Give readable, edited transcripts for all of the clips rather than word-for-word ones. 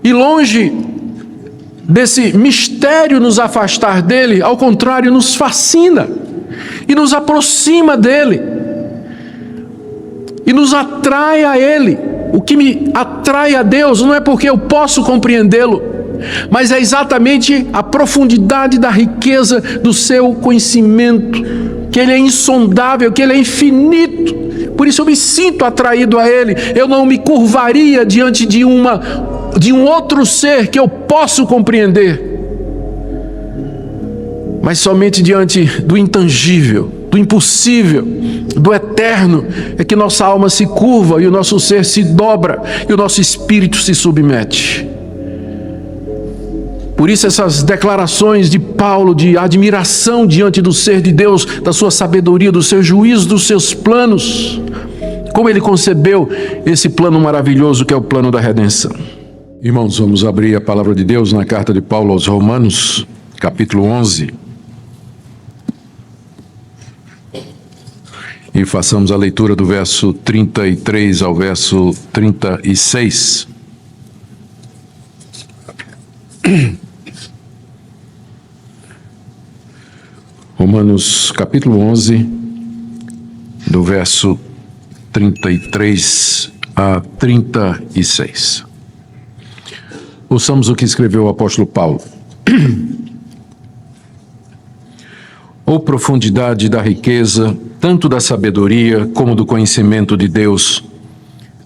E longe desse mistério nos afastar dele, ao contrário, nos fascina e nos aproxima dele e nos atrai a ele. O que me atrai a Deus não é porque eu posso compreendê-lo, mas é exatamente a profundidade da riqueza do seu conhecimento, que ele é insondável, que ele é infinito. Por isso eu me sinto atraído a ele. Eu não me curvaria diante de um outro ser que eu posso compreender, mas somente diante do intangível, do impossível, do eterno, é que nossa alma se curva e o nosso ser se dobra e o nosso espírito se submete. Por isso essas declarações de Paulo de admiração diante do ser de Deus, da sua sabedoria, do seu juízo, dos seus planos, como ele concebeu esse plano maravilhoso que é o plano da redenção. Irmãos, vamos abrir a palavra de Deus na carta de Paulo aos Romanos, capítulo 11. E façamos a leitura do verso 33 ao verso 36. Romanos, capítulo 11, do verso 33 a 36. Ouçamos o que escreveu o apóstolo Paulo. Ô profundidade da riqueza, tanto da sabedoria como do conhecimento de Deus!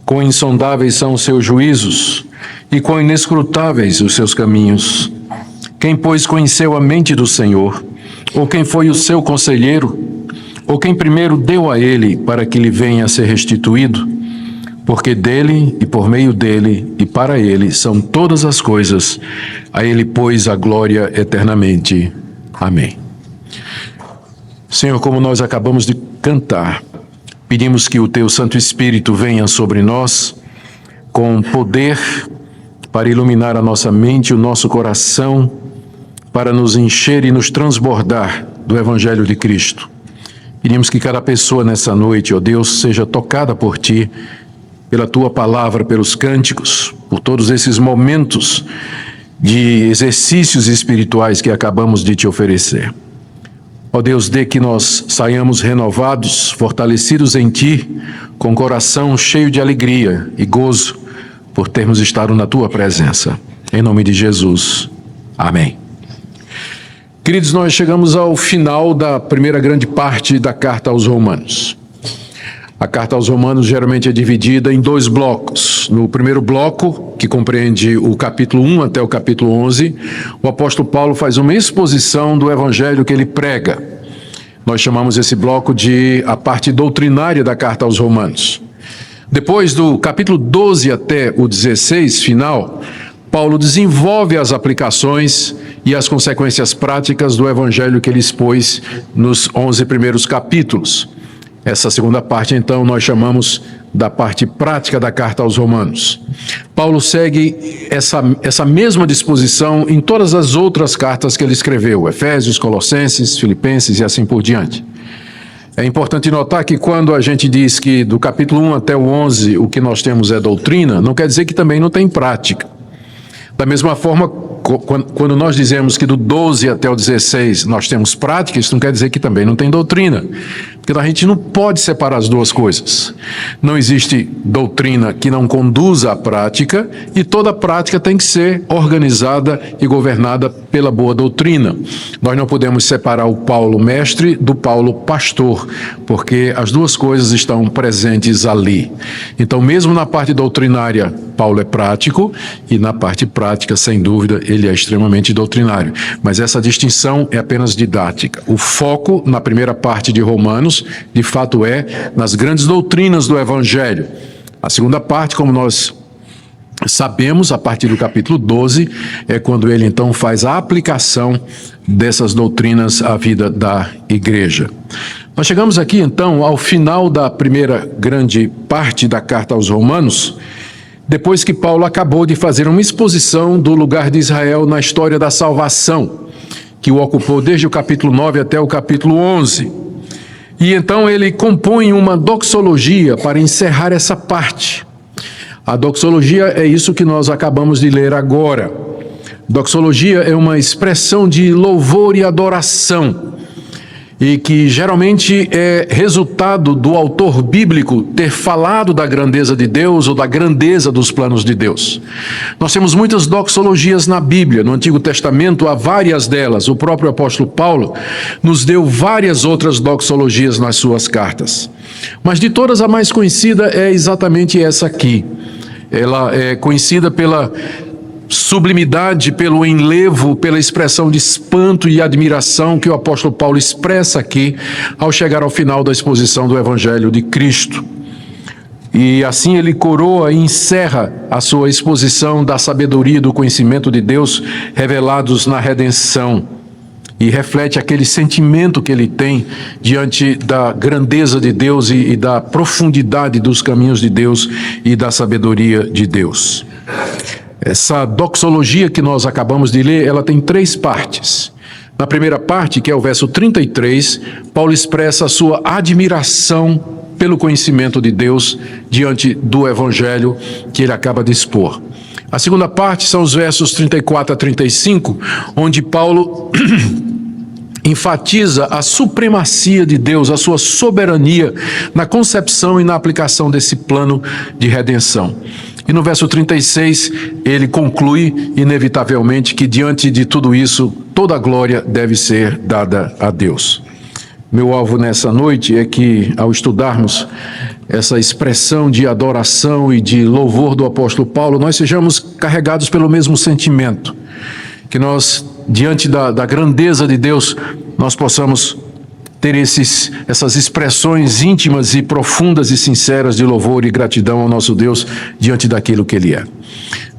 Quão insondáveis são os seus juízos e quão inescrutáveis os seus caminhos! Quem, pois, conheceu a mente do Senhor? Ou quem foi o seu conselheiro? Ou quem primeiro deu a ele para que lhe venha a ser restituído? Porque dele, e por meio dele, e para ele, são todas as coisas. A ele, pois, a glória eternamente. Amém. Senhor, como nós acabamos de cantar, pedimos que o Teu Santo Espírito venha sobre nós com poder para iluminar a nossa mente e o nosso coração, para nos encher e nos transbordar do Evangelho de Cristo. Pedimos que cada pessoa nessa noite, ó Deus, seja tocada por Ti, pela Tua palavra, pelos cânticos, por todos esses momentos de exercícios espirituais que acabamos de Te oferecer. Ó Deus, dê que nós saiamos renovados, fortalecidos em Ti, com coração cheio de alegria e gozo por termos estado na Tua presença. Em nome de Jesus. Amém. Queridos, nós chegamos ao final da primeira grande parte da carta aos Romanos. A carta aos Romanos geralmente é dividida em dois blocos. No primeiro bloco, que compreende o capítulo 1 até o capítulo 11, o apóstolo Paulo faz uma exposição do evangelho que ele prega. Nós chamamos esse bloco de a parte doutrinária da carta aos Romanos. Depois do capítulo 12 até o 16, final, Paulo desenvolve as aplicações e as consequências práticas do evangelho que ele expôs nos 11 primeiros capítulos. Essa segunda parte, então, nós chamamos da parte prática da carta aos Romanos. Paulo segue essa mesma disposição em todas as outras cartas que ele escreveu, Efésios, Colossenses, Filipenses e assim por diante. É importante notar que quando a gente diz que do capítulo 1 até o 11 o que nós temos é doutrina, não quer dizer que também não tem prática. Da mesma forma, quando nós dizemos que do 12 até o 16 nós temos prática, isso não quer dizer que também não tem doutrina. Porque a gente não pode separar as duas coisas. Não existe doutrina que não conduza à prática e toda prática tem que ser organizada e governada pela boa doutrina. Nós não podemos separar o Paulo mestre do Paulo pastor, porque as duas coisas estão presentes ali. Então, mesmo na parte doutrinária, Paulo é prático e na parte prática, sem dúvida, ele é extremamente doutrinário. Mas essa distinção é apenas didática. O foco na primeira parte de Romanos, de fato, é nas grandes doutrinas do Evangelho. A segunda parte, como nós sabemos, a partir do capítulo 12, é quando ele então faz a aplicação dessas doutrinas à vida da igreja. Nós chegamos aqui então ao final da primeira grande parte da carta aos Romanos, depois que Paulo acabou de fazer uma exposição do lugar de Israel na história da salvação, que o ocupou desde o capítulo 9 até o capítulo 11. E então ele compõe uma doxologia para encerrar essa parte. A doxologia é isso que nós acabamos de ler agora. Doxologia é uma expressão de louvor e adoração, e que geralmente é resultado do autor bíblico ter falado da grandeza de Deus ou da grandeza dos planos de Deus. Nós temos muitas doxologias na Bíblia, no Antigo Testamento há várias delas. O próprio apóstolo Paulo nos deu várias outras doxologias nas suas cartas. Mas de todas a mais conhecida é exatamente essa aqui. Ela é conhecida pela sublimidade, pelo enlevo, pela expressão de espanto e admiração que o apóstolo Paulo expressa aqui ao chegar ao final da exposição do Evangelho de Cristo. E assim ele coroa e encerra a sua exposição da sabedoria e do conhecimento de Deus revelados na redenção, e reflete aquele sentimento que ele tem diante da grandeza de Deus e da profundidade dos caminhos de Deus e da sabedoria de Deus. Essa doxologia que nós acabamos de ler, ela tem 3 partes. Na primeira parte, que é o verso 33, Paulo expressa a sua admiração pelo conhecimento de Deus diante do Evangelho que ele acaba de expor. A segunda parte são os versos 34 a 35, onde Paulo enfatiza a supremacia de Deus, a sua soberania na concepção e na aplicação desse plano de redenção. E no verso 36, ele conclui, inevitavelmente, que diante de tudo isso, toda a glória deve ser dada a Deus. Meu alvo nessa noite é que, ao estudarmos essa expressão de adoração e de louvor do apóstolo Paulo, nós sejamos carregados pelo mesmo sentimento. Que nós, diante da grandeza de Deus, nós possamos ter essas expressões íntimas e profundas e sinceras de louvor e gratidão ao nosso Deus diante daquilo que Ele é.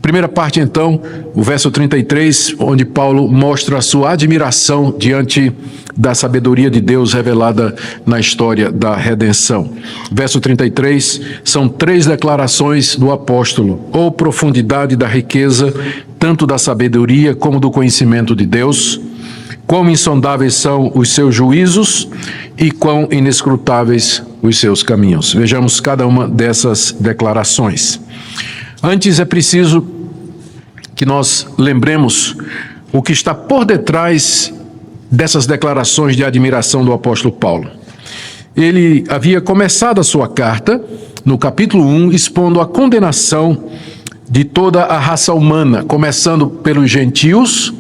Primeira parte, então, o verso 33, onde Paulo mostra a sua admiração diante da sabedoria de Deus revelada na história da redenção. Verso 33, são 3 declarações do apóstolo: ou profundidade da riqueza, tanto da sabedoria como do conhecimento de Deus, quão insondáveis são os seus juízos e quão inescrutáveis os seus caminhos. Vejamos cada uma dessas declarações. Antes é preciso que nós lembremos o que está por detrás dessas declarações de admiração do apóstolo Paulo. Ele havia começado a sua carta, no capítulo 1, expondo a condenação de toda a raça humana, começando pelos gentios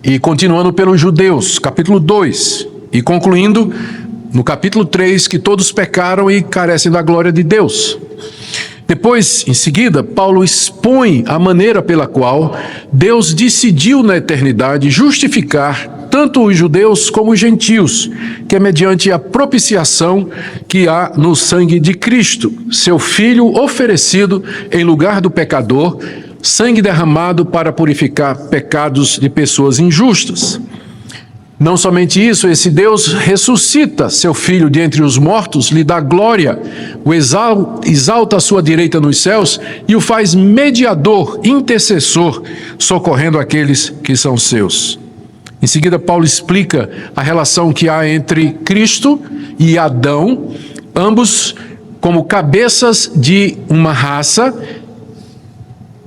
e continuando pelos judeus, capítulo 2, e concluindo no capítulo 3, que todos pecaram e carecem da glória de Deus. Depois, em seguida, Paulo expõe a maneira pela qual Deus decidiu na eternidade justificar tanto os judeus como os gentios, que é mediante a propiciação que há no sangue de Cristo, seu Filho oferecido em lugar do pecador, sangue derramado para purificar pecados de pessoas injustas. Não somente isso, esse Deus ressuscita seu Filho de entre os mortos, lhe dá glória, o exalta à sua direita nos céus e o faz mediador, intercessor, socorrendo aqueles que são seus. Em seguida, Paulo explica a relação que há entre Cristo e Adão, ambos como cabeças de uma raça,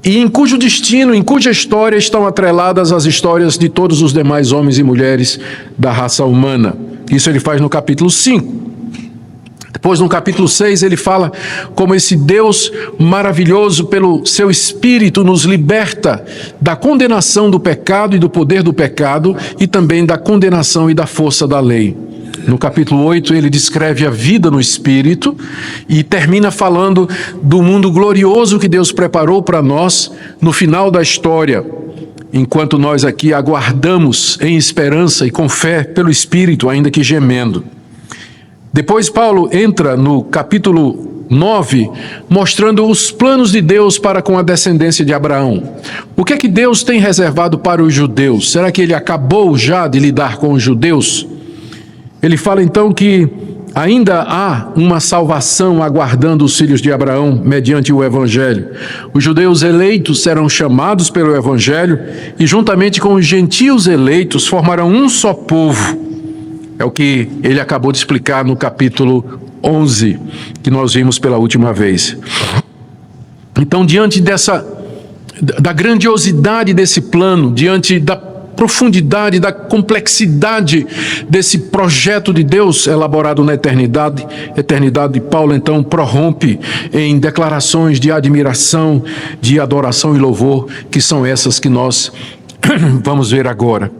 e em cujo destino, em cuja história estão atreladas as histórias de todos os demais homens e mulheres da raça humana. Isso ele faz no capítulo 5. Depois, no capítulo 6, ele fala como esse Deus maravilhoso, pelo seu Espírito, nos liberta da condenação do pecado e do poder do pecado, e também da condenação e da força da lei. No capítulo 8, ele descreve a vida no Espírito e termina falando do mundo glorioso que Deus preparou para nós no final da história, enquanto nós aqui aguardamos em esperança e com fé pelo Espírito, ainda que gemendo. Depois Paulo entra no capítulo 9, mostrando os planos de Deus para com a descendência de Abraão. O que é que Deus tem reservado para os judeus? Será que ele acabou já de lidar com os judeus? Ele fala então que ainda há uma salvação aguardando os filhos de Abraão mediante o Evangelho. Os judeus eleitos serão chamados pelo Evangelho e juntamente com os gentios eleitos formarão um só povo. É o que ele acabou de explicar no capítulo 11, que nós vimos pela última vez. Então, diante da grandiosidade desse plano, diante da profundidade, da complexidade desse projeto de Deus elaborado na eternidade, Paulo então prorrompe em declarações de admiração, de adoração e louvor, que são essas que nós vamos ver agora.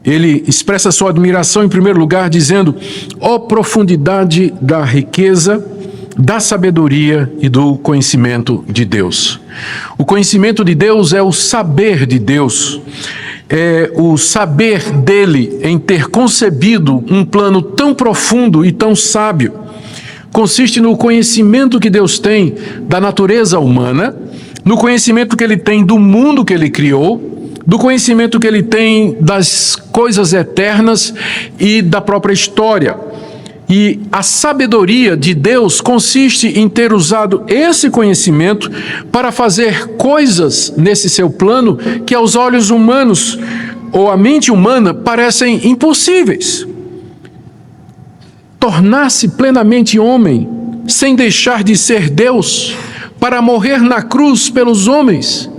Ele expressa sua admiração em primeiro lugar dizendo: ó profundidade da riqueza, da sabedoria e do conhecimento de Deus. O conhecimento de Deus é o saber de Deus, é o saber dele em ter concebido um plano tão profundo e tão sábio. Consiste no conhecimento que Deus tem da natureza humana, no conhecimento que ele tem do mundo que ele criou, do conhecimento que ele tem das coisas eternas e da própria história. E a sabedoria de Deus consiste em ter usado esse conhecimento para fazer coisas nesse seu plano que aos olhos humanos ou à mente humana parecem impossíveis. Tornar-se plenamente homem, sem deixar de ser Deus, para morrer na cruz pelos homens.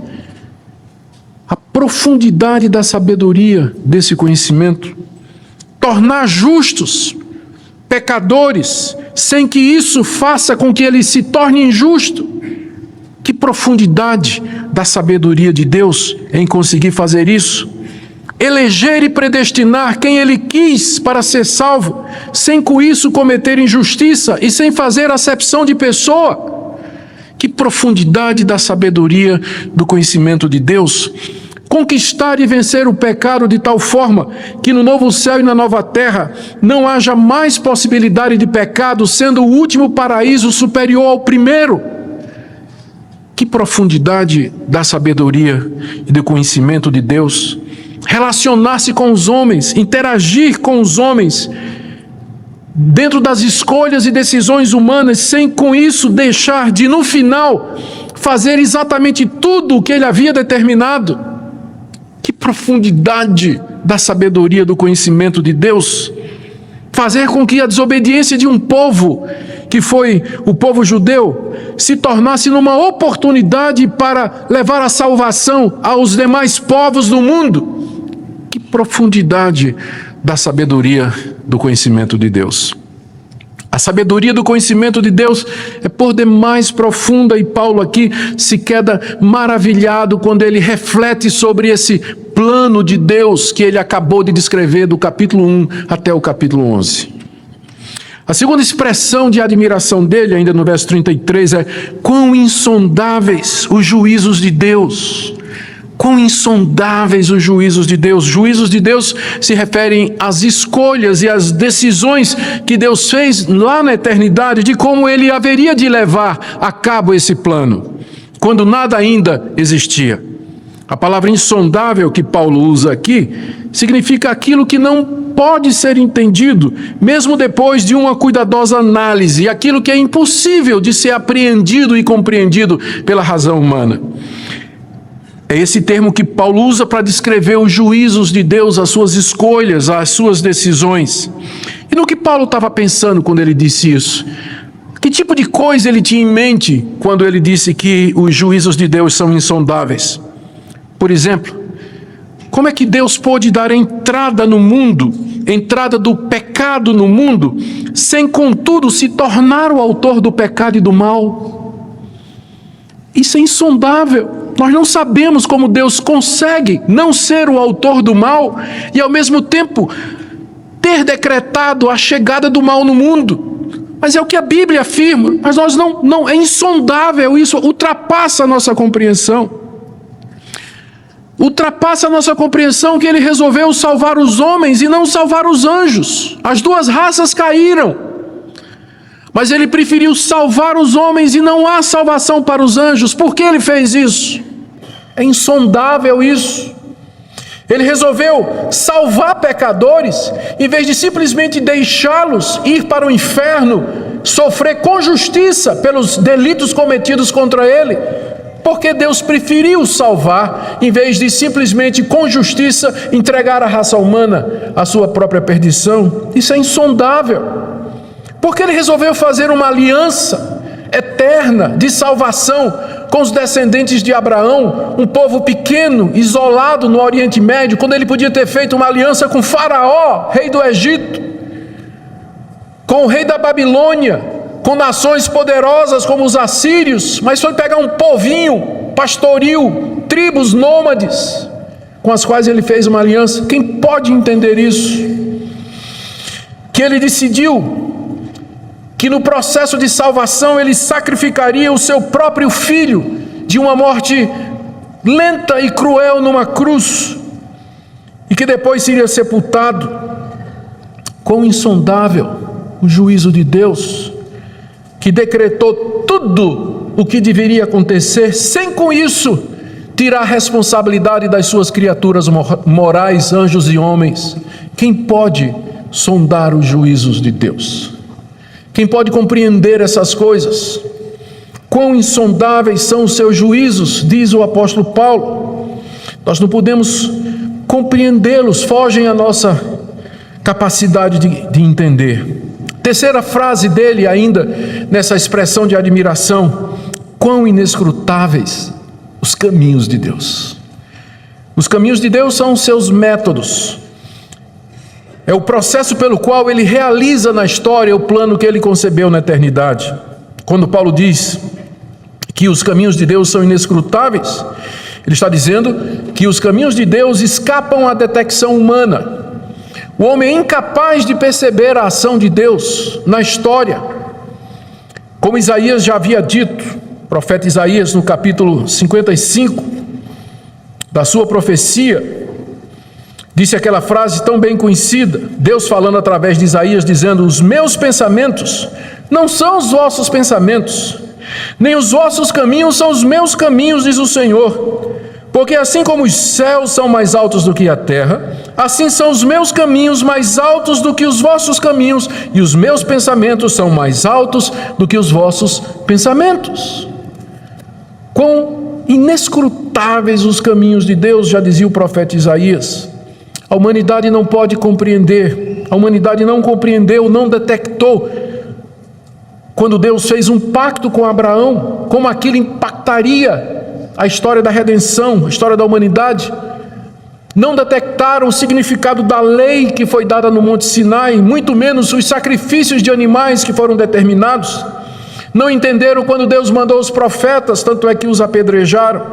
A profundidade da sabedoria desse conhecimento. Tornar justos pecadores, sem que isso faça com que ele se torne injusto. Que profundidade da sabedoria de Deus em conseguir fazer isso. Eleger e predestinar quem ele quis para ser salvo, sem com isso cometer injustiça e sem fazer acepção de pessoa. Que profundidade da sabedoria do conhecimento de Deus. Conquistar e vencer o pecado de tal forma que no novo céu e na nova terra não haja mais possibilidade de pecado, sendo o último paraíso superior ao primeiro. Que profundidade da sabedoria e do conhecimento de Deus. Relacionar-se com os homens, interagir com os homens, dentro das escolhas e decisões humanas, sem com isso deixar de, no final, fazer exatamente tudo o que ele havia determinado. Que profundidade da sabedoria do conhecimento de Deus. Fazer com que a desobediência de um povo, que foi o povo judeu, se tornasse numa oportunidade para levar a salvação aos demais povos do mundo. Que profundidade da sabedoria do conhecimento de Deus. A sabedoria do conhecimento de Deus é por demais profunda, e Paulo aqui se queda maravilhado quando ele reflete sobre esse plano de Deus que ele acabou de descrever do capítulo 1 até o capítulo 11. A segunda expressão de admiração dele, ainda no verso 33, é: quão insondáveis os juízos de Deus. Quão insondáveis os juízos de Deus. Juízos de Deus se referem às escolhas e às decisões que Deus fez lá na eternidade, de como ele haveria de levar a cabo esse plano, quando nada ainda existia. A palavra insondável que Paulo usa aqui significa aquilo que não pode ser entendido, mesmo depois de uma cuidadosa análise, aquilo que é impossível de ser apreendido e compreendido pela razão humana. É esse termo que Paulo usa para descrever os juízos de Deus, as suas escolhas, as suas decisões. E no que Paulo estava pensando quando ele disse isso? Que tipo de coisa ele tinha em mente quando ele disse que os juízos de Deus são insondáveis? Por exemplo, como é que Deus pôde dar entrada no mundo, entrada do pecado no mundo, sem contudo se tornar o autor do pecado e do mal? Isso é insondável. Nós não sabemos como Deus consegue não ser o autor do mal e ao mesmo tempo ter decretado a chegada do mal no mundo. Mas é o que a Bíblia afirma, mas nós não é insondável, isso ultrapassa a nossa compreensão. Ultrapassa a nossa compreensão que ele resolveu salvar os homens e não salvar os anjos. As duas raças caíram. Mas ele preferiu salvar os homens e não há salvação para os anjos. Por que ele fez isso? É insondável isso. Ele resolveu salvar pecadores, em vez de simplesmente deixá-los ir para o inferno, sofrer com justiça pelos delitos cometidos contra ele. Porque Deus preferiu salvar, em vez de simplesmente com justiça entregar a raça humana à sua própria perdição. Isso é insondável. Porque ele resolveu fazer uma aliança eterna de salvação com os descendentes de Abraão, um povo pequeno, isolado no Oriente Médio, quando ele podia ter feito uma aliança com Faraó, rei do Egito, com o rei da Babilônia, com nações poderosas como os assírios, mas foi pegar um povinho pastoril, tribos nômades, com as quais ele fez uma aliança. Quem pode entender isso? Que ele decidiu que no processo de salvação ele sacrificaria o seu próprio filho de uma morte lenta e cruel numa cruz, e que depois seria sepultado. Quão insondável o juízo de Deus, que decretou tudo o que deveria acontecer, sem com isso tirar a responsabilidade das suas criaturas morais, anjos e homens. Quem pode sondar os juízos de Deus? Quem pode compreender essas coisas? Quão insondáveis são os seus juízos, diz o apóstolo Paulo. Nós não podemos compreendê-los, fogem à nossa capacidade de entender. Terceira frase dele ainda, nessa expressão de admiração: quão inescrutáveis os caminhos de Deus. Os caminhos de Deus são os seus métodos. É o processo pelo qual ele realiza na história o plano que ele concebeu na eternidade. Quando Paulo diz que os caminhos de Deus são inescrutáveis, ele está dizendo que os caminhos de Deus escapam à detecção humana. O homem é incapaz de perceber a ação de Deus na história. Como Isaías já havia dito, o profeta Isaías, no capítulo 55 da sua profecia, disse aquela frase tão bem conhecida, Deus falando através de Isaías, dizendo: os meus pensamentos não são os vossos pensamentos, nem os vossos caminhos são os meus caminhos, diz o Senhor. Porque assim como os céus são mais altos do que a terra, assim são os meus caminhos mais altos do que os vossos caminhos, e os meus pensamentos são mais altos do que os vossos pensamentos. Quão inescrutáveis os caminhos de Deus, já dizia o profeta Isaías. A humanidade não pode compreender, a humanidade não compreendeu, não detectou, quando Deus fez um pacto com Abraão, como aquilo impactaria a história da redenção, a história da humanidade. Não detectaram o significado da lei que foi dada no Monte Sinai, muito menos os sacrifícios de animais que foram determinados. Não entenderam quando Deus mandou os profetas, tanto é que os apedrejaram.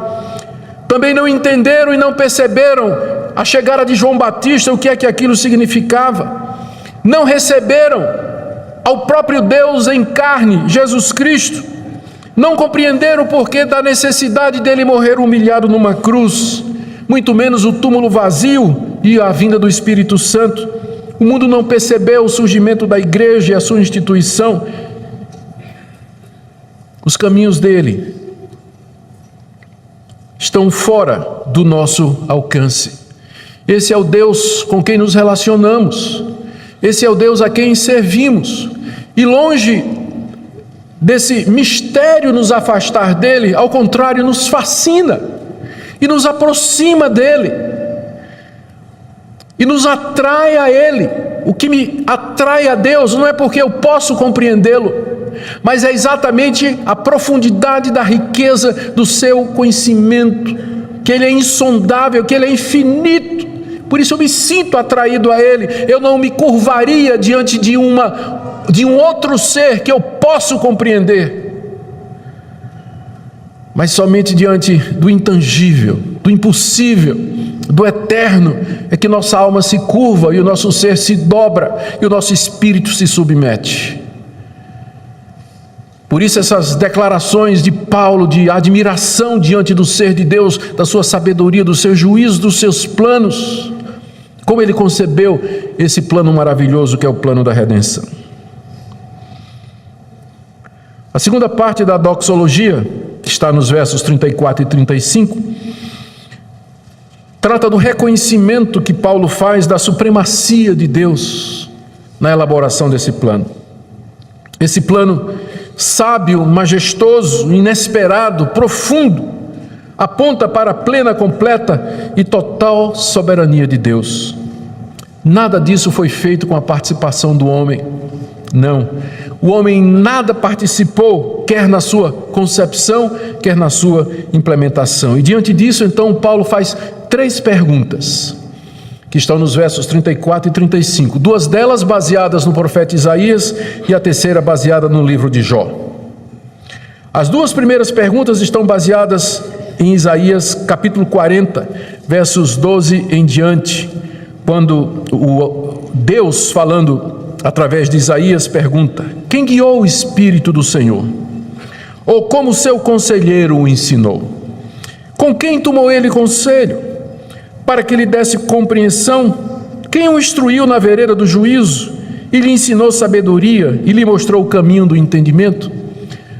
Também não entenderam e não perceberam a chegada de João Batista, o que é que aquilo significava. Não receberam ao próprio Deus em carne, Jesus Cristo. Não compreenderam o porquê da necessidade dele morrer humilhado numa cruz, muito menos o túmulo vazio e a vinda do Espírito Santo. O mundo não percebeu o surgimento da igreja e a sua instituição. Os caminhos dele estão fora do nosso alcance. Esse é o Deus com quem nos relacionamos, esse é o Deus a quem servimos, e longe desse mistério nos afastar dele, ao contrário, nos fascina e nos aproxima dele e nos atrai a ele. O que me atrai a Deus não é porque eu posso compreendê-lo, mas é exatamente a profundidade da riqueza do seu conhecimento, que ele é insondável, que ele é infinito. Por isso eu me sinto atraído a ele. Eu não me curvaria diante de um outro ser que eu posso compreender, mas somente diante do intangível, do impossível, do eterno, é que nossa alma se curva e o nosso ser se dobra e o nosso espírito se submete. Por isso essas declarações de Paulo de admiração diante do ser de Deus, da sua sabedoria, do seu juízo, dos seus planos, como ele concebeu esse plano maravilhoso que é o plano da redenção. A segunda parte da doxologia, que está nos versos 34 e 35, trata do reconhecimento que Paulo faz da supremacia de Deus na elaboração desse plano. Esse plano sábio, majestoso, inesperado, profundo, aponta para a plena, completa e total soberania de Deus. Nada disso foi feito com a participação do homem. Não. o homem nada participou, quer na sua concepção, quer na sua implementação. E diante disso, então, Paulo faz 3 perguntas, que estão nos versos 34 e 35. 2 delas baseadas no profeta Isaías e a terceira baseada no livro de Jó. As 2 primeiras perguntas estão baseadas em Isaías capítulo 40, versos 12 em diante, quando Deus, falando através de Isaías, pergunta: quem guiou o Espírito do Senhor? Ou como seu conselheiro o ensinou? Com quem tomou ele conselho, para que lhe desse compreensão? Quem o instruiu na vereda do juízo, e lhe ensinou sabedoria, e lhe mostrou o caminho do entendimento?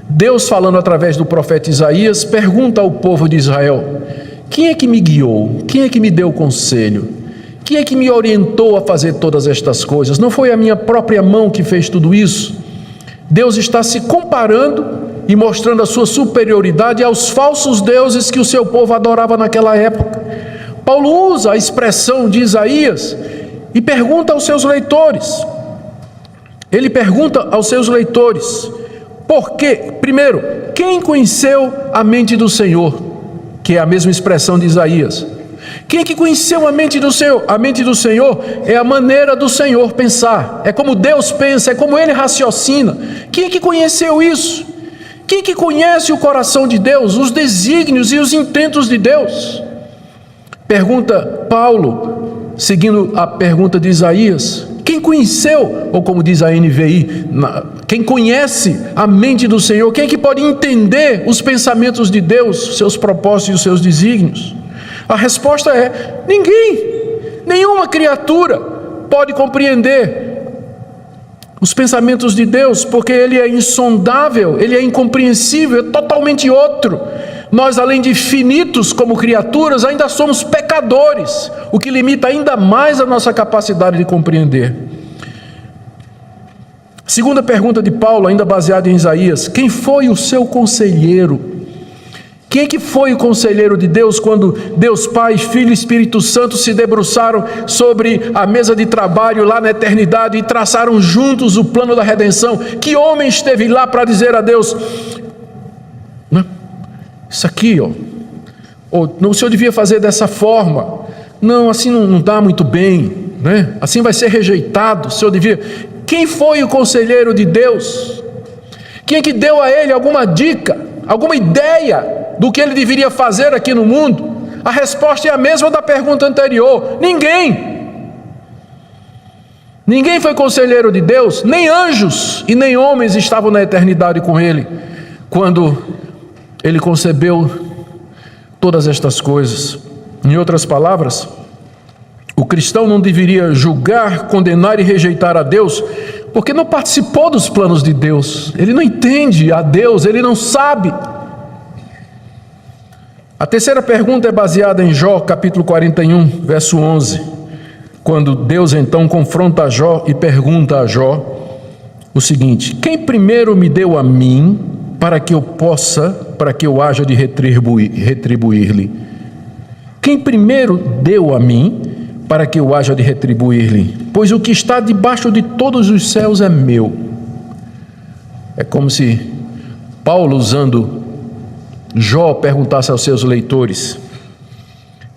Deus, falando através do profeta Isaías, pergunta ao povo de Israel: quem é que me guiou? Quem é que me deu conselho? Quem é que me orientou a fazer todas estas coisas? Não foi a minha própria mão que fez tudo isso? Deus está se comparando e mostrando a sua superioridade aos falsos deuses que o seu povo adorava naquela época. Paulo usa a expressão de Isaías e pergunta aos seus leitores. Ele pergunta aos seus leitores: por quê? Primeiro, quem conheceu a mente do Senhor? Que é a mesma expressão de Isaías. Quem é que conheceu a mente do Senhor? A mente do Senhor é a maneira do Senhor pensar. É como Deus pensa, é como Ele raciocina. Quem é que conheceu isso? Quem é que conhece o coração de Deus, os desígnios e os intentos de Deus? Pergunta Paulo, seguindo a pergunta de Isaías: quem conheceu, ou como diz a NVI, quem conhece a mente do Senhor? Quem é que pode entender os pensamentos de Deus, seus propósitos e os seus desígnios? A resposta é: ninguém, nenhuma criatura pode compreender os pensamentos de Deus, porque Ele é insondável, Ele é incompreensível, é totalmente outro. Nós, além de finitos como criaturas, ainda somos pecadores, o que limita ainda mais a nossa capacidade de compreender. Segunda pergunta de Paulo, ainda baseada em Isaías: quem foi o seu conselheiro? Quem é que foi o conselheiro de Deus quando Deus Pai, Filho e Espírito Santo se debruçaram sobre a mesa de trabalho lá na eternidade e traçaram juntos o plano da redenção? Que homem esteve lá para dizer a Deus: isso aqui, ou o senhor devia fazer dessa forma, não, assim não dá muito bem, né? Assim vai ser rejeitado, o senhor devia... Quem foi o conselheiro de Deus? Quem é que deu a ele alguma dica, alguma ideia do que ele deveria fazer aqui no mundo? A resposta é a mesma da pergunta anterior: ninguém. Ninguém foi conselheiro de Deus, nem anjos e nem homens estavam na eternidade com ele, quando ele concebeu todas estas coisas. Em outras palavras, o cristão não deveria julgar, condenar e rejeitar a Deus, porque não participou dos planos de Deus. Ele não entende a Deus, ele não sabe. A terceira pergunta é baseada em Jó, capítulo 41, verso 11, quando Deus então confronta Jó e pergunta a Jó o seguinte: quem primeiro me deu a mim para que eu haja de retribuir-lhe? Quem primeiro deu a mim para que eu haja de retribuir-lhe? Pois o que está debaixo de todos os céus é meu. É como se Paulo, usando Jó, perguntasse aos seus leitores: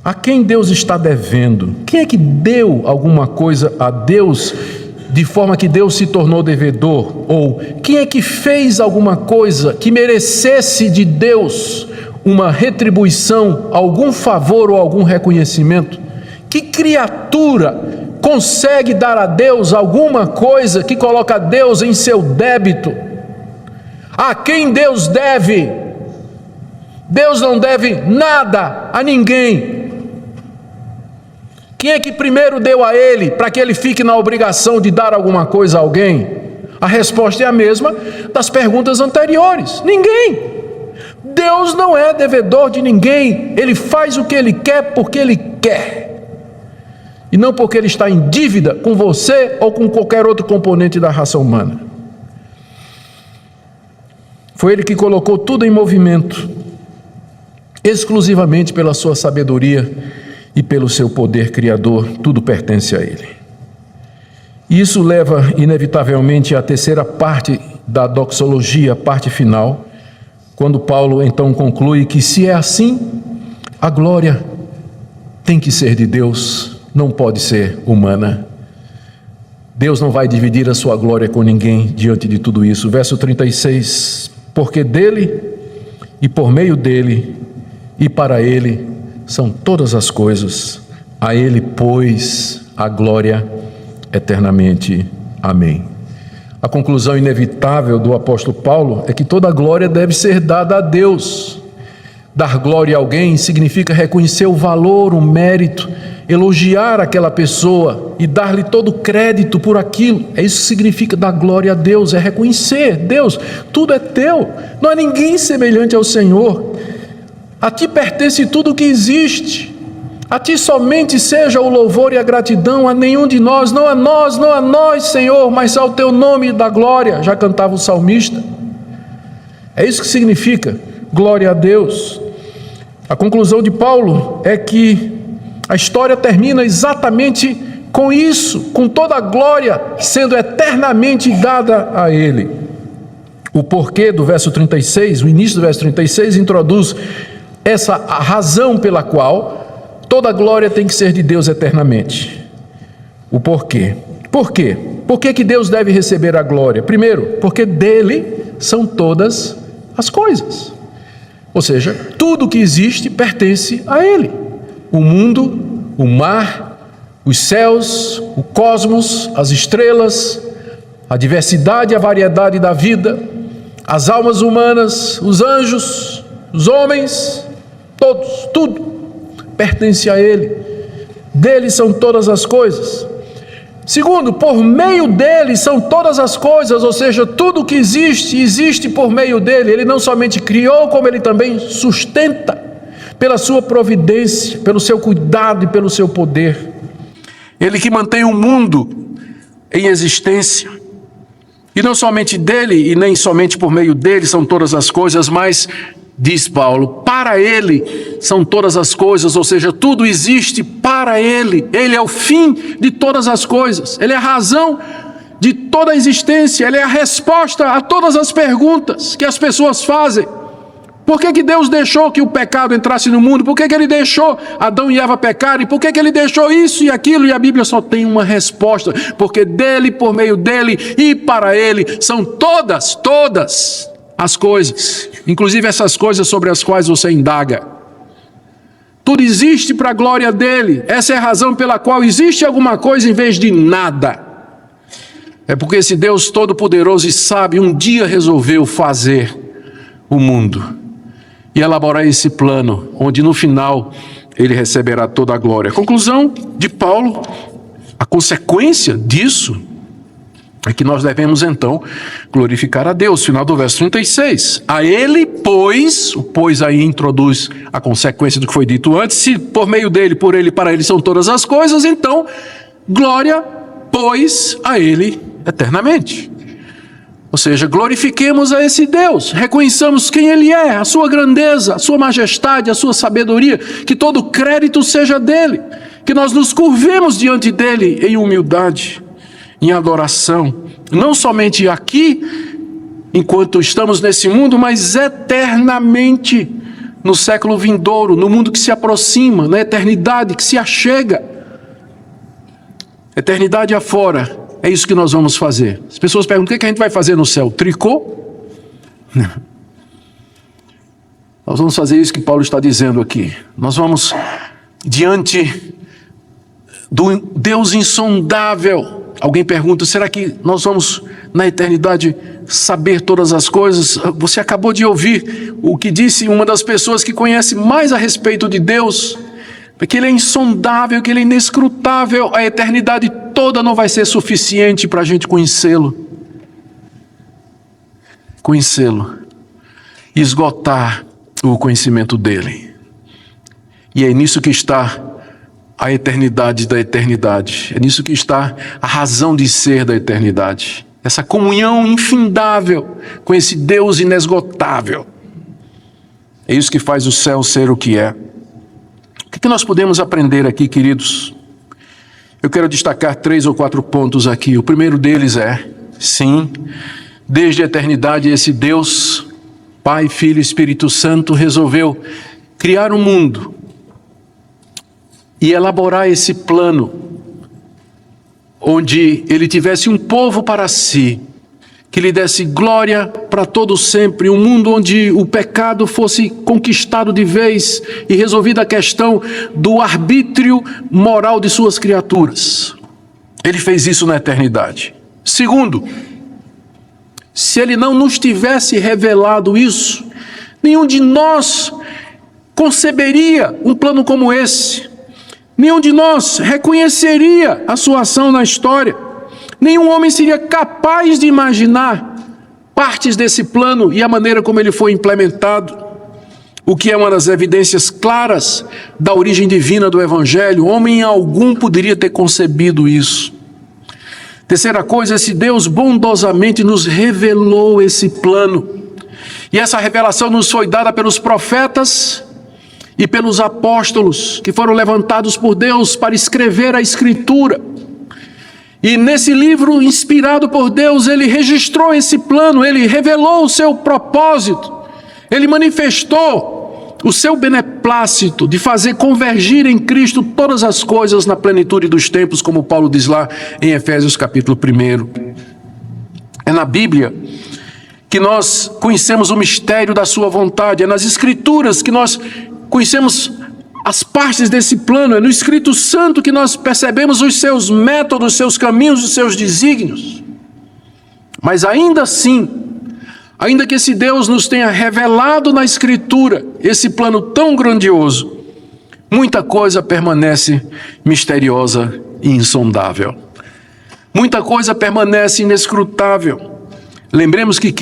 a quem Deus está devendo? Quem é que deu alguma coisa a Deus de forma que Deus se tornou devedor? Ou quem é que fez alguma coisa que merecesse de Deus uma retribuição, algum favor ou algum reconhecimento? Que criatura consegue dar a Deus alguma coisa que coloca Deus em seu débito? A quem Deus deve? Deus não deve nada a ninguém. Quem é que primeiro deu a ele para que ele fique na obrigação de dar alguma coisa a alguém? A resposta é a mesma das perguntas anteriores: ninguém. Deus não é devedor de ninguém. Ele faz o que Ele quer porque Ele quer, e não porque Ele está em dívida com você ou com qualquer outro componente da raça humana. Foi Ele que colocou tudo em movimento, exclusivamente pela sua sabedoria e pelo seu poder criador. Tudo pertence a Ele. E isso leva inevitavelmente à terceira parte da doxologia, parte final, quando Paulo então conclui que se é assim, a glória tem que ser de Deus, não pode ser humana. Deus não vai dividir a sua glória com ninguém diante de tudo isso. Verso 36, porque dele e por meio dele e para ele são todas as coisas, a ele, pois, a glória eternamente. Amém. A conclusão inevitável do apóstolo Paulo é que toda a glória deve ser dada a Deus. Dar glória a alguém significa reconhecer o valor, o mérito, elogiar aquela pessoa e dar-lhe todo o crédito por aquilo. É isso que significa dar glória a Deus, é reconhecer: Deus, tudo é teu, não há ninguém semelhante ao Senhor. A ti pertence tudo o que existe. A ti somente seja o louvor e a gratidão, a nenhum de nós, não a nós, Senhor, mas ao teu nome da glória, já cantava o salmista. É isso que significa glória a Deus. A conclusão de Paulo é que a história termina exatamente com isso, com toda a glória sendo eternamente dada a Ele. O porquê do verso 36, o início do verso 36, introduz a razão pela qual toda a glória tem que ser de Deus eternamente. O porquê. Por quê? Por que Deus deve receber a glória? Primeiro, porque dele são todas as coisas. Ou seja, tudo que existe pertence a Ele. O mundo, o mar, os céus, o cosmos, as estrelas, a diversidade e a variedade da vida, as almas humanas, os anjos, os homens, todos, tudo pertence a Ele. Dele são todas as coisas. Segundo, por meio dele são todas as coisas, ou seja, tudo que existe por meio dele. Ele não somente criou, como ele também sustenta pela sua providência, pelo seu cuidado e pelo seu poder. Ele que mantém o mundo em existência. E não somente dele e nem somente por meio dele são todas as coisas, mas, diz Paulo, para ele são todas as coisas, ou seja, tudo existe para ele. Ele é o fim de todas as coisas, ele é a razão de toda a existência, ele é a resposta a todas as perguntas que as pessoas fazem. Por que Deus deixou que o pecado entrasse no mundo? Por que ele deixou Adão e Eva pecarem? Por que ele deixou isso e aquilo? E a Bíblia só tem uma resposta: porque dele, por meio dele e para ele são todas as coisas, inclusive essas coisas sobre as quais você indaga. Tudo existe para a glória dele. Essa é a razão pela qual existe alguma coisa em vez de nada. É porque esse Deus todo-poderoso e sábio um dia resolveu fazer o mundo e elaborar esse plano, onde no final ele receberá toda a glória. A conclusão de Paulo, a consequência disso, é que nós devemos então glorificar a Deus. Final do verso 36. A ele, pois, o pois aí introduz a consequência do que foi dito antes: se por meio dele, por ele, para ele são todas as coisas, então glória, pois, a ele eternamente. Ou seja, glorifiquemos a esse Deus, reconheçamos quem Ele é, a sua grandeza, a sua majestade, a sua sabedoria, que todo crédito seja dele, que nós nos curvemos diante dele em humildade, em adoração, não somente aqui, enquanto estamos nesse mundo, mas eternamente, no século vindouro, no mundo que se aproxima, na eternidade que se achega. Eternidade afora. É isso que nós vamos fazer. As pessoas perguntam: o que a gente vai fazer no céu? Tricô? Não. Nós vamos fazer isso que Paulo está dizendo aqui. Nós vamos diante do Deus insondável. Alguém pergunta: será que nós vamos na eternidade saber todas as coisas? Você acabou de ouvir o que disse uma das pessoas que conhece mais a respeito de Deus, porque Ele é insondável, que Ele é inescrutável. A eternidade toda não vai ser suficiente para a gente conhecê-lo. E esgotar o conhecimento dEle. E é nisso que está a eternidade da eternidade. É nisso que está a razão de ser da eternidade. Essa comunhão infindável com esse Deus inesgotável. É isso que faz o céu ser o que é. O que nós podemos aprender aqui, queridos? Eu quero destacar 3 ou 4 pontos aqui. O primeiro deles é: sim, Desde a eternidade, esse Deus, Pai, Filho e Espírito Santo, resolveu criar um mundo e elaborar esse plano, onde Ele tivesse um povo para si, que lhe desse glória para todo sempre, um mundo onde o pecado fosse conquistado de vez e resolvida a questão do arbítrio moral de suas criaturas. Ele fez isso na eternidade. Segundo, se Ele não nos tivesse revelado isso, nenhum de nós conceberia um plano como esse. Nenhum de nós reconheceria a sua ação na história. Nenhum homem seria capaz de imaginar partes desse plano e a maneira como ele foi implementado, o que é uma das evidências claras da origem divina do Evangelho. Homem algum poderia ter concebido isso. Terceira coisa, esse Deus bondosamente nos revelou esse plano. E essa revelação nos foi dada pelos profetas e pelos apóstolos, que foram levantados por Deus para escrever a Escritura. E nesse livro, inspirado por Deus, Ele registrou esse plano, Ele revelou o seu propósito, Ele manifestou o seu beneplácito de fazer convergir em Cristo todas as coisas na plenitude dos tempos, como Paulo diz lá em Efésios capítulo 1. É na Bíblia que nós conhecemos o mistério da sua vontade, é nas Escrituras que nós conhecemos as partes desse plano, é no Espírito Santo que nós percebemos os seus métodos, os seus caminhos, os seus desígnios. Mas ainda assim, ainda que esse Deus nos tenha revelado na Escritura esse plano tão grandioso, muita coisa permanece misteriosa e insondável. Muita coisa permanece inescrutável. Lembremos que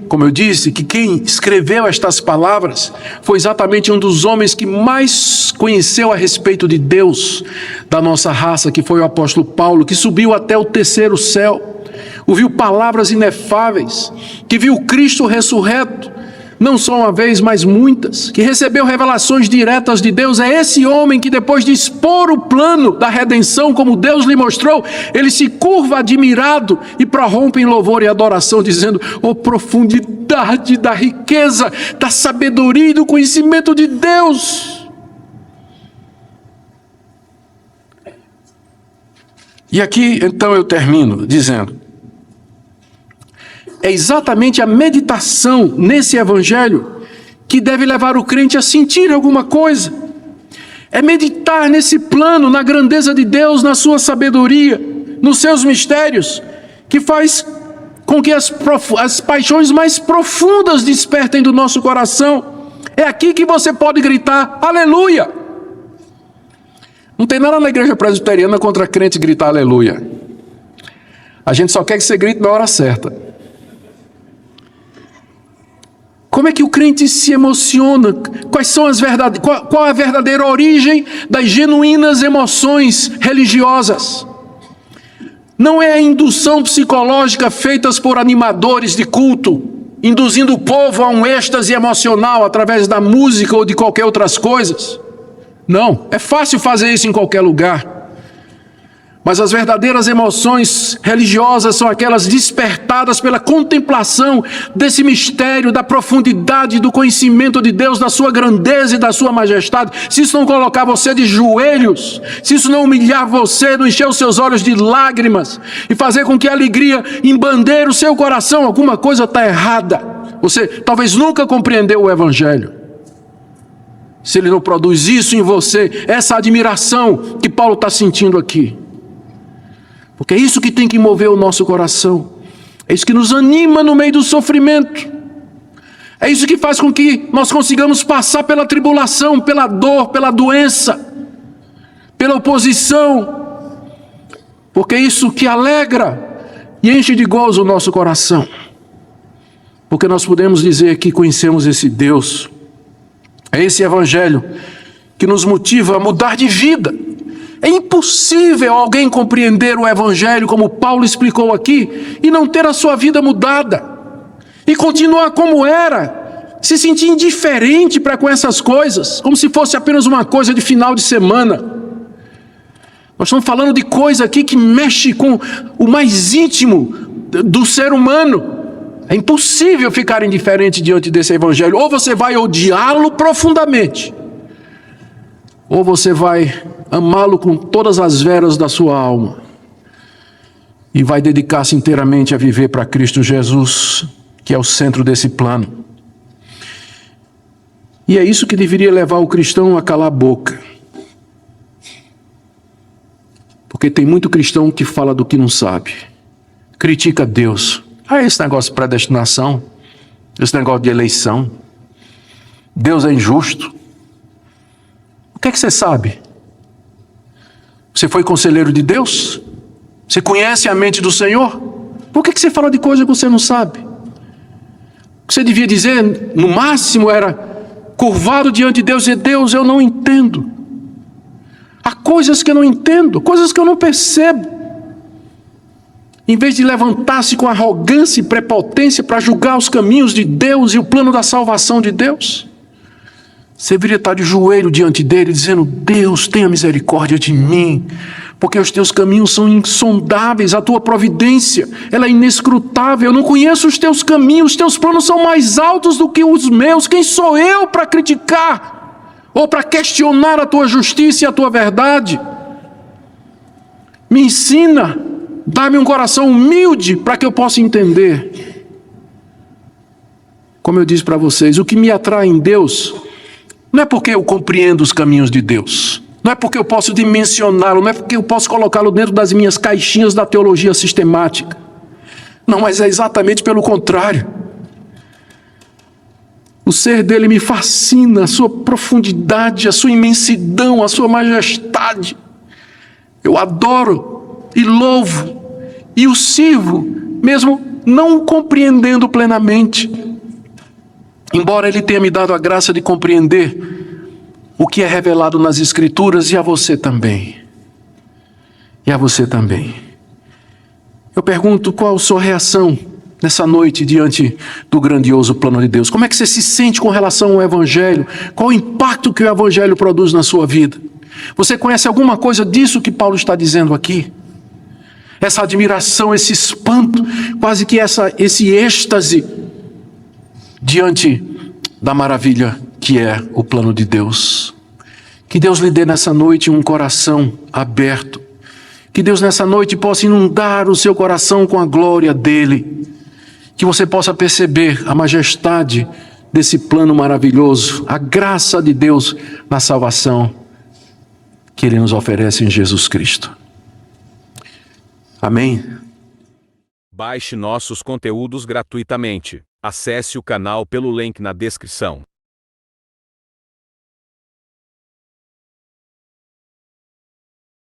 como eu disse, que quem escreveu estas palavras foi exatamente um dos homens que mais conheceu a respeito de Deus da nossa raça, que foi o apóstolo Paulo, que subiu até o terceiro céu, ouviu palavras inefáveis, que viu Cristo ressurreto, não só uma vez, mas muitas, que recebeu revelações diretas de Deus. É esse homem que, depois de expor o plano da redenção, como Deus lhe mostrou, ele se curva admirado e prorrompe em louvor e adoração, dizendo: "Oh, profundidade da riqueza, da sabedoria e do conhecimento de Deus!" E aqui, então, eu termino dizendo: é exatamente a meditação nesse Evangelho que deve levar o crente a sentir alguma coisa. É meditar nesse plano, na grandeza de Deus, na sua sabedoria, nos seus mistérios, que faz com que as paixões mais profundas despertem do nosso coração. É aqui que você pode gritar aleluia. Não tem nada na igreja presbiteriana contra crente gritar aleluia. A gente só quer que você grite na hora certa. Como é que o crente se emociona? Quais são qual é a verdadeira origem das genuínas emoções religiosas? Não é a indução psicológica feitas por animadores de culto, induzindo o povo a um êxtase emocional através da música ou de qualquer outras coisas. Não, é fácil fazer isso em qualquer lugar. Mas as verdadeiras emoções religiosas são aquelas despertadas pela contemplação desse mistério, da profundidade do conhecimento de Deus, da sua grandeza e da sua majestade. Se isso não colocar você de joelhos, se isso não humilhar você, não encher os seus olhos de lágrimas e fazer com que a alegria embandeire o seu coração, alguma coisa está errada. Você talvez nunca compreendeu o Evangelho. Se ele não produz isso em você, essa admiração que Paulo está sentindo aqui. Porque é isso que tem que mover o nosso coração. É isso que nos anima no meio do sofrimento. É isso que faz com que nós consigamos passar pela tribulação, pela dor, pela doença, pela oposição. Porque é isso que alegra e enche de gozo o nosso coração. Porque nós podemos dizer que conhecemos esse Deus. É esse Evangelho que nos motiva a mudar de vida. É impossível alguém compreender o Evangelho, como Paulo explicou aqui, e não ter a sua vida mudada, e continuar como era, se sentir indiferente para com essas coisas, como se fosse apenas uma coisa de final de semana. Nós estamos falando de coisa aqui que mexe com o mais íntimo do ser humano, É impossível ficar indiferente diante desse evangelho. Ou você vai odiá-lo profundamente, ou você vai amá-lo com todas as veras da sua alma e vai dedicar-se inteiramente a viver para Cristo Jesus, que é o centro desse plano. E é isso que deveria levar o cristão a calar a boca. Porque tem muito cristão que fala do que não sabe. Critica Deus. Esse negócio de predestinação, esse negócio de eleição. Deus é injusto. O que é que você sabe? Você foi conselheiro de Deus? Você conhece a mente do Senhor? Por que você fala de coisa que você não sabe? O que você devia dizer, no máximo, era curvado diante de Deus e Deus, eu não entendo. Há coisas que eu não entendo, coisas que eu não percebo. Em vez de levantar-se com arrogância e prepotência para julgar os caminhos de Deus e o plano da salvação de Deus, você deveria estar de joelho diante dele, dizendo: Deus, tenha misericórdia de mim, porque os teus caminhos são insondáveis, a tua providência, ela é inescrutável, eu não conheço os teus caminhos, os teus planos são mais altos do que os meus, quem sou eu para criticar, ou para questionar a tua justiça e a tua verdade? Me ensina, dá-me um coração humilde para que eu possa entender. Como eu disse para vocês, o que me atrai em Deus não é porque eu compreendo os caminhos de Deus, não é porque eu posso dimensioná-lo, não é porque eu posso colocá-lo dentro das minhas caixinhas da teologia sistemática. Não, mas é exatamente pelo contrário. O ser dele me fascina, a sua profundidade, a sua imensidão, a sua majestade. Eu adoro e louvo e o sirvo, mesmo não o compreendendo plenamente. Embora ele tenha me dado a graça de compreender o que é revelado nas Escrituras, e a você também. E a você também. Eu pergunto, qual a sua reação nessa noite diante do grandioso plano de Deus? Como é que você se sente com relação ao Evangelho? Qual o impacto que o Evangelho produz na sua vida? Você conhece alguma coisa disso que Paulo está dizendo aqui? Essa admiração, esse espanto, quase que esse êxtase diante da maravilha que é o plano de Deus. Que Deus lhe dê nessa noite um coração aberto. Que Deus nessa noite possa inundar o seu coração com a glória dele. Que você possa perceber a majestade desse plano maravilhoso, a graça de Deus na salvação que ele nos oferece em Jesus Cristo. Amém? Baixe nossos conteúdos gratuitamente. Acesse o canal pelo link na descrição.